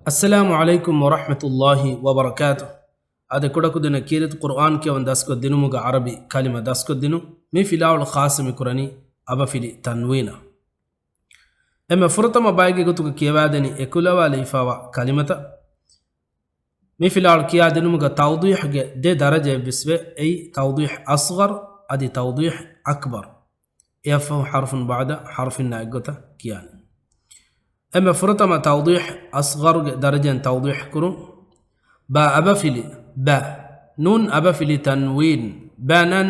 السلام عليكم ورحمة الله وبركاته. هذا كده كده كيرت قرآن كي ونداسكو دينو مغا عربي كلمة داسكو دينو مي في لاول خاص مكراني أبا في تنوينا أما فرطة ما بايجي قطو كيبادني إكولا والي فاوا كلمة مي في لاول كيا دينو مغا توضيح دي درجة بسبة أي توضيح أصغر أدي توضيح أكبر يفهم حرف بعد حرف ناقوتا كيان. أما فرطما توضيح أصغر درجة توضيح كرو با أبا فيلي با نون أبا فيلي تنوين بانن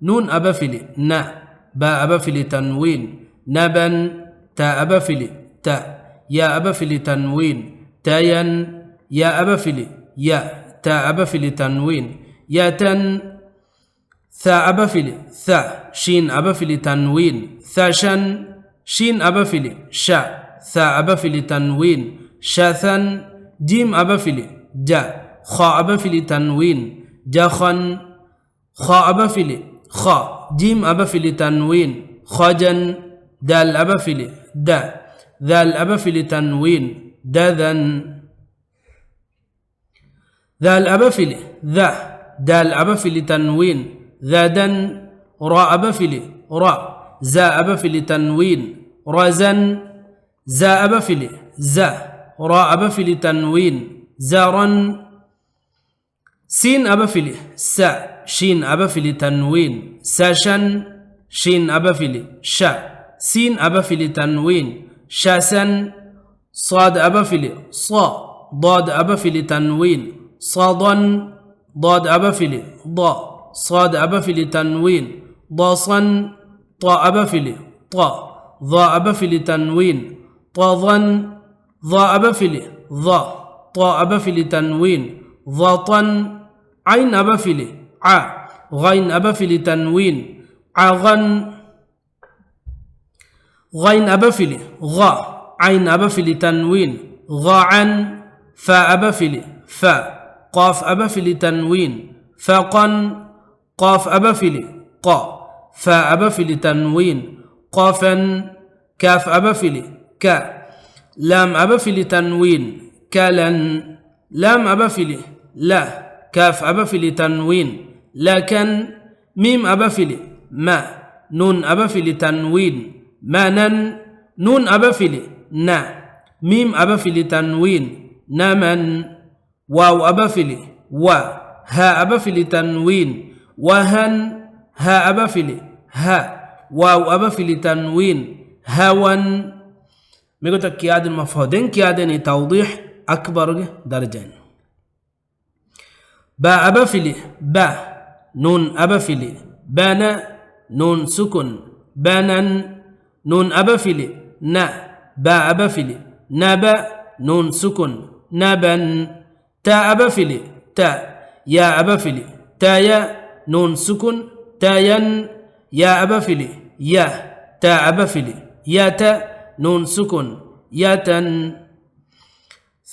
نون أبا فيلي نا با أبا فيلي تنوين نبن تا أبا فيلي تا يا أبا فيلي تنوين تاين يا أبا فيلي يا تا أبا فيلي تنوين يا تن ثا أبا فيلي ثا شين أبا فيلي تنوين ثاشن شين أبا فيلي شا ثا أبا فيلي تنوين شاثن جيم أبا فيلي جا خا أبا فيلي تنوين جاخن خا أبا فيلي خا جيم أبا فيلي تنوين خاجن دال أبا فيلي دا ذال أبا فيلي تنوين داذن ذال أبا فيلي ذا دال أبا فيلي تنوين ذادن را أبا فيلي را زا أبا فيلي تنوين رازن زا أبا فيلي زا را أبا فيلي تنوين زارا سين أبا فيلي سا شين أبا فيلي تنوين ساشن شين أبا فيلي شا سين أبا فيلي تنوين شاسن صاد أبا فيلي صا ضاد أبا فيلي تنوين صادا ضاد أبا فيلي ضا صاد أبا فيلي تنوين ضاصا طا أبا فيلي طا ضا أبا فيلي تنوين طاظا ضا أبا فيلي ضا طا أبا فيلي تنوين ضاطا عين أبا فيلي ع غين أبا فيلي تنوين عغن غين أبا فيلي غا عين أبا فيلي تنوين غاعا فا أبا فيلي فا قاف أبا فيلي تنوين فاقا قاف أبا فيلي قا فا أبا فيلي تنوين قافا كاف أبا فيلي كا لام أبا فيلي تنوين كالن لام أبا فيلي لا كاف أبا فيلي تنوين لكن ميم أبا فيلي ما نون أبا فيلي تنوين مانن نون أبا فيلي نا ميم أبا فيلي تنوين نامن واو أبا فيلي وا ها أبا فيلي تنوين وهن ها أبا فيلي ها واو أبا فيلي تنوين هاون ميقول كياد المفهودين كيادين توضيح أكبر درجة. با أبا فيلي با نون أبا فيلي بانا نون سكن بانن نون أبا فيلي نا با أبا فيلي نابا نون سكن نابن تا أبا فيلي تا يا أبا فيلي تايا نون سكن تاين يا أبا فيلي يا تا أبا فيلي يا تا نون سكن ياتن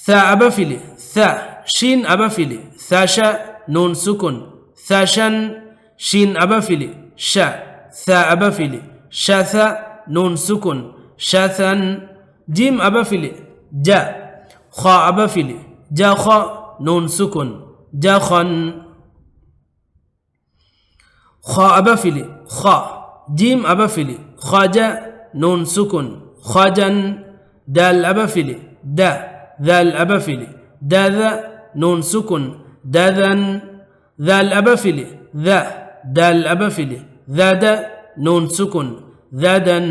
ثا أبا فيلي ثا شين أبا فيلي ثاشا نون سكن ثاشن شين أبا فيلي شا ثا أبا فيلي شاثا نون سكن شاثن جيم أبا فيلي جا خا أبا فيلي جا خا نون سكن جاخن خا أبا فيلي خا جيم أبا فيلي خاجا نون سكن خاجن دال أبا فيلي دا ذال أبا فيلي داذا نون سكن داذن ذال أبا فيلي ذا دال أبا فيلي ذادا نون سكن ذادن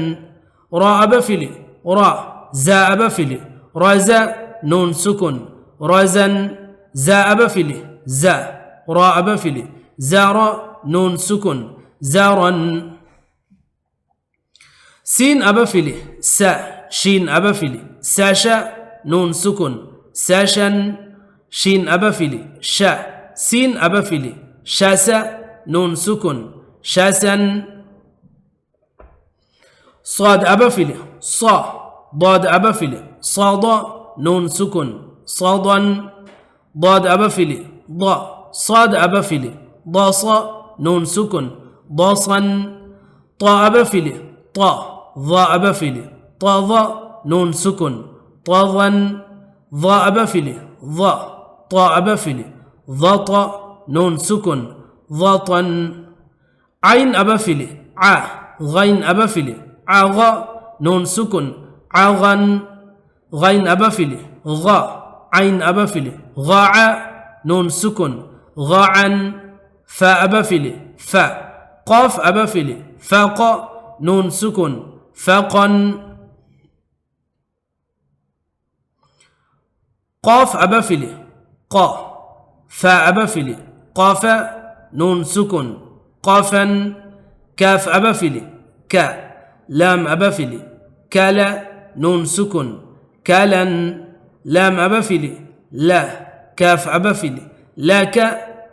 را أبا فيلي را زا أبا فيلي رازا نون سكن رازن زا أبا فيلي زا را أبا فيلي زارا نون سكن زارا سين أبا فيلي سا شين أبا فيلي ساشا نون سكن ساشن شين أبا فيلي شا سين أبا فيلي شاسا نون سكن شاسن صاد أبا فيلي صا ضاد أبا فيلي صادا نون سكن صادا ضاد أبا فيلي ضا صاد أبا فيلي ضاصا نون سكن ضاصا طا أبا فيلي طا ضا أبا فيلي طاضا نون سكن طاضا ضاء أبفلي ضاء طاء أبفلي ضط نون سكن ضطا عين أبفلي ع غين أبفلي عغ نون سكن عغن غين أبفلي غ عين أبفلي غاع نون سكن غاعا فاء أبفلي فاء قاف أبفلي فاق نون سكن فاقا قاف أبفلي قا فاء أبفلي قافا نون سكن قافا كاف أبفلي كا لام أبفلي كالا نون سكن كالا لام أبفلي لا كاف أبفلي لاك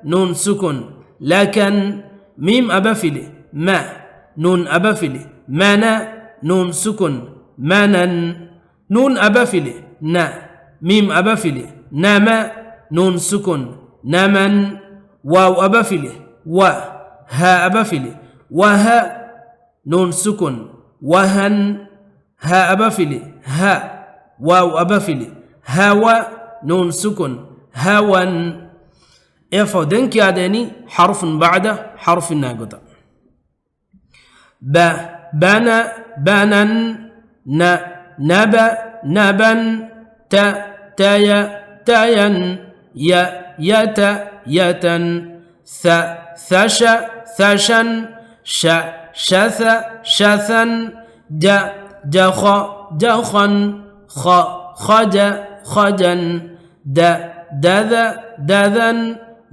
نون سكن لكن ميم أبفلي ما نون أبفلي مانا نون سكن مانا نون أبفلي نا ميم أبفلي ناما نون سكن نامن واو أبفلي و ها أبفلي وها نون سكن وهن ها أبفلي ها واو أبفلي هاوى نون سكن هاون إفو دنك يادني حرف بعد حرف ناقطة با بانا بانا نا نبا نبا تا تايا تايا يا يتا يتا ثا ثشا ثشا شا شثا شثا جا جخا جخا خ خجا خجا دا دذا دذا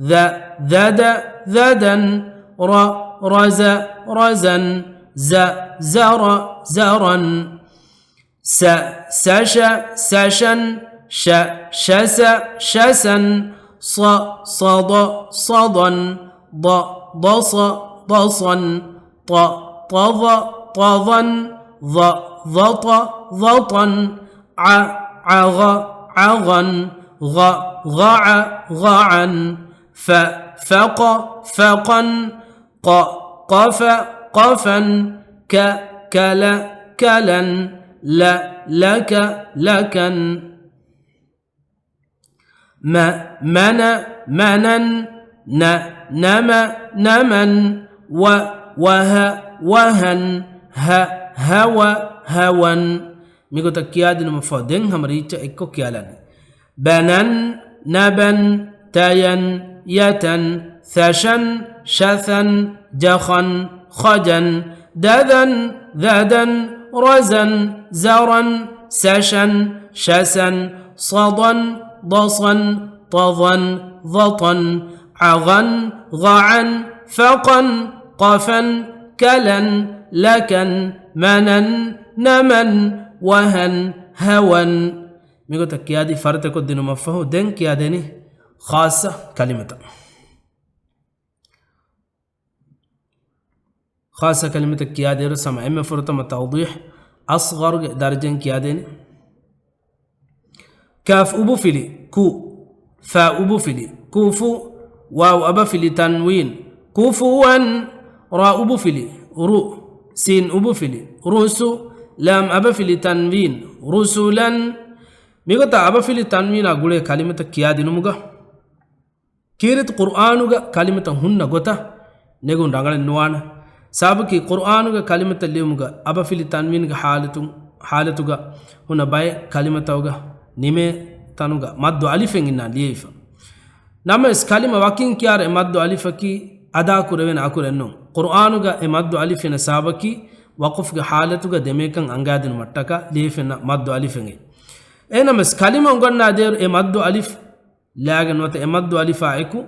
ذا ذدا ذدا را رزا رزا زا زرا زرا س سشا سشا ش شسا شسا ص صد صدا ض ضص ضصا ط طض طضا ظ ظط ظطا ع عغ عغا غ غع غعا ف فق فقا ق قف قفا ك كلا كلا لا لك لكا ما منا منا ن نما نما و وها وهن ها هوى هوا ميكو تكياد المفادين هم ريتش اكو كيالان بنن نبن تاين يتن ثشن شثن جخن خجن دذن ذدن رزن زرا سشن شسن صدا ضصا طضا ضطا عغا غعا فقا قفا كلا لكا منا نمن وهن هوا ميقول تكيادي فرتكو دينو مفهو دين كياديني خاصة كلمة خاصة كلمة كيادي رسم عم فرتم توضيح أصغر درجة كياديني كاف أبو فيلي كو فاء أبو فيلي كوفو واو أبا فيلي تنوين كوفوا راء أبو فيلي رو سين أبو فيلي روسو لام أبا فيلي تنوين رسولا ميغتا أبا فيلي تنوين أقول كلمة كيادي نمغا كيرت قرآنوغا كلمة هن غتا نيغون رانغال نوانا سابقي قرآنوغا كلمة ليومغا أبا فيلي تنوين حالتوغا هنا باي كلمة توغا نيمي تانوغا مدو أليفين إنا ليفا نمس كلمة وكين كيار مدو أليفكي أدا كورين أكورنو قرآنوغا مدو أليفين سابقي وقفغا حالتوغا دميكن أنغادن متكا ليفين مدو أليفين نمس كلمة أنغانا دير مدو أليف لاغن وات مدو أليفا إكو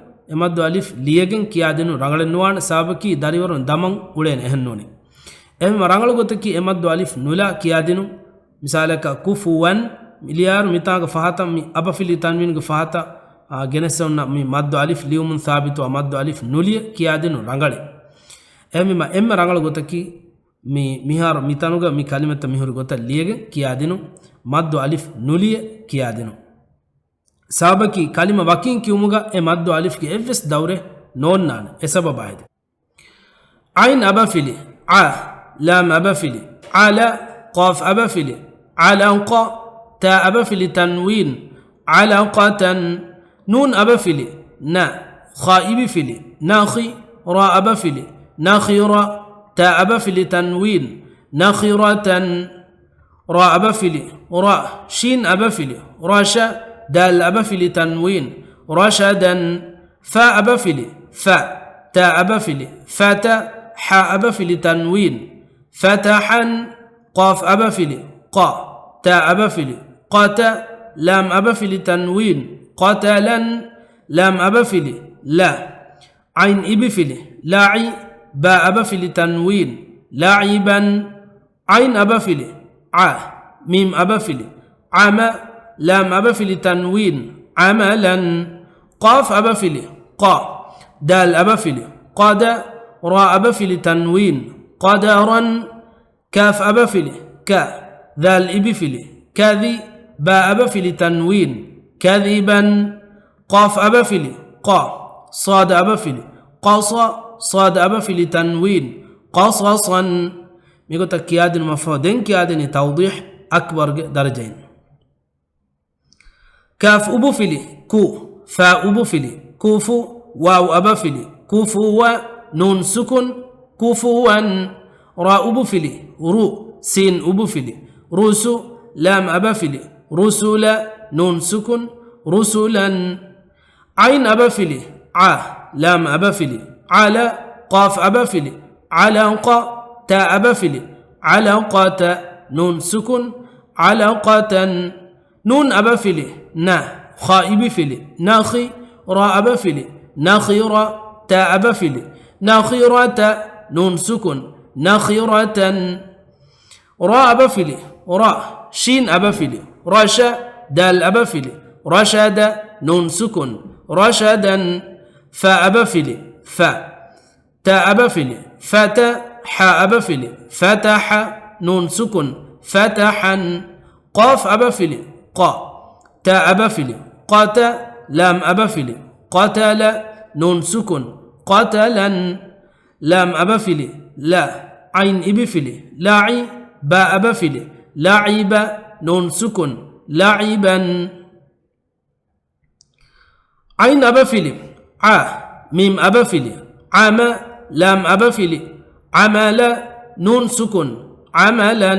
مدو أليف ليغن كيادنو رانغال نوان سابقي داريورون دمن أولين إهنوني رانغال غوتكي مدو أليف نولا كيادنو مثالك كوفوان مليار ميتاغ فهاتا مي أبا فيلي تنوين فهاتا جنسونا مي مدو ألف ليومن ثابت ومدو ألف نولي كيادنو رانغالي ما رانغال غوتكي مي ميهار ميتانوغا مي كلمة ميهور غوتا ليغ كيادنو مدو ألف نولي كيادنو سابقي كلمة وكين كيوموغا مدو ألف كي افس دورة نون نان اسبب بايد عين أبا فيلي ع لام أبا فيلي على قاف أبا فيلي على انقا تا أبا فيلي تنوين علقة نون أبا فيلي نا خائب فيلي ناخي را أبا فيلي ناخرة تاء أبا فيلي تنوين ناخرة را أبا فيلي را شين أبا فيلي راشا دال أبا فيلي تنوين رشدا فاء أبا فيلي فاء تاء أبا فيلي فتا حاء أبا فيلي تنوين فتحا قاف أبا فيلي قا تاء أبا فيلي قاتا لام أبا فيلي تنوين قتلا لام أبا فيلي لا عين إبي فيلي لاعي باء أبا فيلي تنوين لاعبا عين أبا فيلي ميم أبا فيلي عما لام أبا فيلي تنوين عملا قاف أبا فيلي قا دال أبا فيلي قاد را أبا فيلي تنوين قدرا كاف أبا فيلي كا ذال إبي فيلي كذي باء أبا فيلي تنوين كذبا قاف أبا فيلي قا صاد أبا فيلي قاصا صاد أبا فيلي تنوين قصصا ميقول كياد المفردين كياد توضيح أكبر درجين كاف أبو فيلي كو فاء أبو فيلي كوفو واو أبا فيلي كوفو نون سكن كوفوا راء أبو فيلي رو سين أبو فيلي رسو لام أبا فيلي رسولا نون سكن رسلا عين أبا فيلي لام أبا فيلي على قاف أبا فيلي علقة تاء أبا فيلي علقة نون سكن علقة نون أبا فيلي خائب فيلي ناخي راء أبا فيلي ناخرة تاء أبا فيلي ناخرة نون سكن ناخرة راء أبا فيلي راء شين أبا فيلي رشا دال أبا فيلي رشد نون سكن رشدا فاء أبا فيلي فاء تاء أبا فيلي فتا حاء أبا فيلي فتح نون سكن فتحا قاف أبا فيلي قا تاء أبا فيلي قاتا لام أبا فيلي قتل نون سكن قتلا لام أبا فيلي لا عين إبي فيلي لاعي باء أبا فيلي لعب نون سكن لعبا عين أبا فيلي ميم أبا فيلي عما لام أبا فيلي عمل نون سكن عملا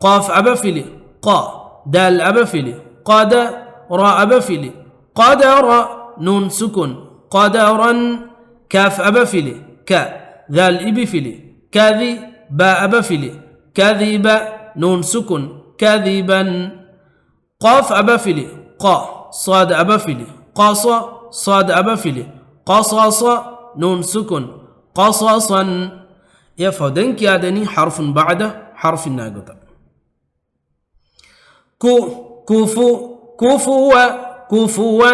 قاف أبا فيلي قا دال أبا فيلي قاد راء أبا فيلي قدر نون سكن قدرا كاف أبا فيلي كا ذال إبي فيلي كذي باء أبا فيلي كذب نون سكن كذبا قاف أبا فيلي قا صاد أبا فيلي قاص صاد أبا فيلي قصص نون سكن قصصا يفدنك يادني حرف بعد حرف الناقطة كوفو كفوا كفوا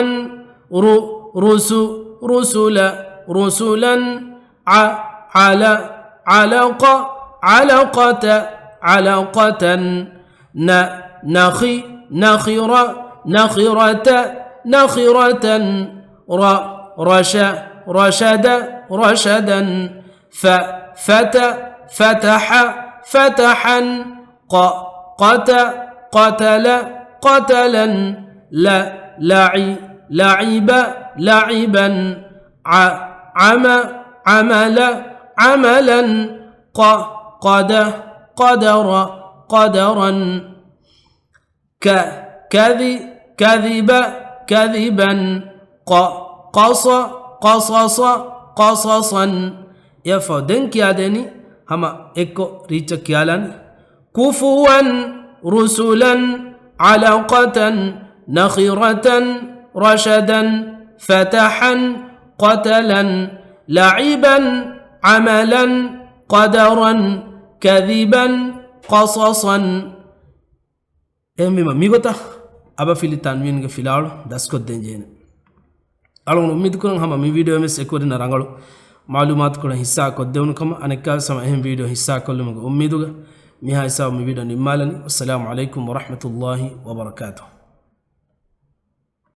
رسو رسلا رسلا على علقة علقة علقة نخي نخرة نخرة نخرة رشا رشد رشدا فتح فتحا قتل قتلا لعب لعبا عمل عملا قدر قدرا كذب كذبا قصص قصصا يفدنك يادني هما اكو ريتش كيالان كفوا رسلا علقة نخرة رشدا فتحا قتلا لعبا عملا قدرا كذبا قصصا امي ميغوتا aba fili tanwin ga filalo dasko denjene alon ummid ko hama mi video mes ekodi na rangalo malumat ko hissa ko dewnu kama anaka sama hem video hissa ko lumo ummiduga mi ha hissa mi video ni malani assalamu alaikum wa rahmatullahi wa barakatuh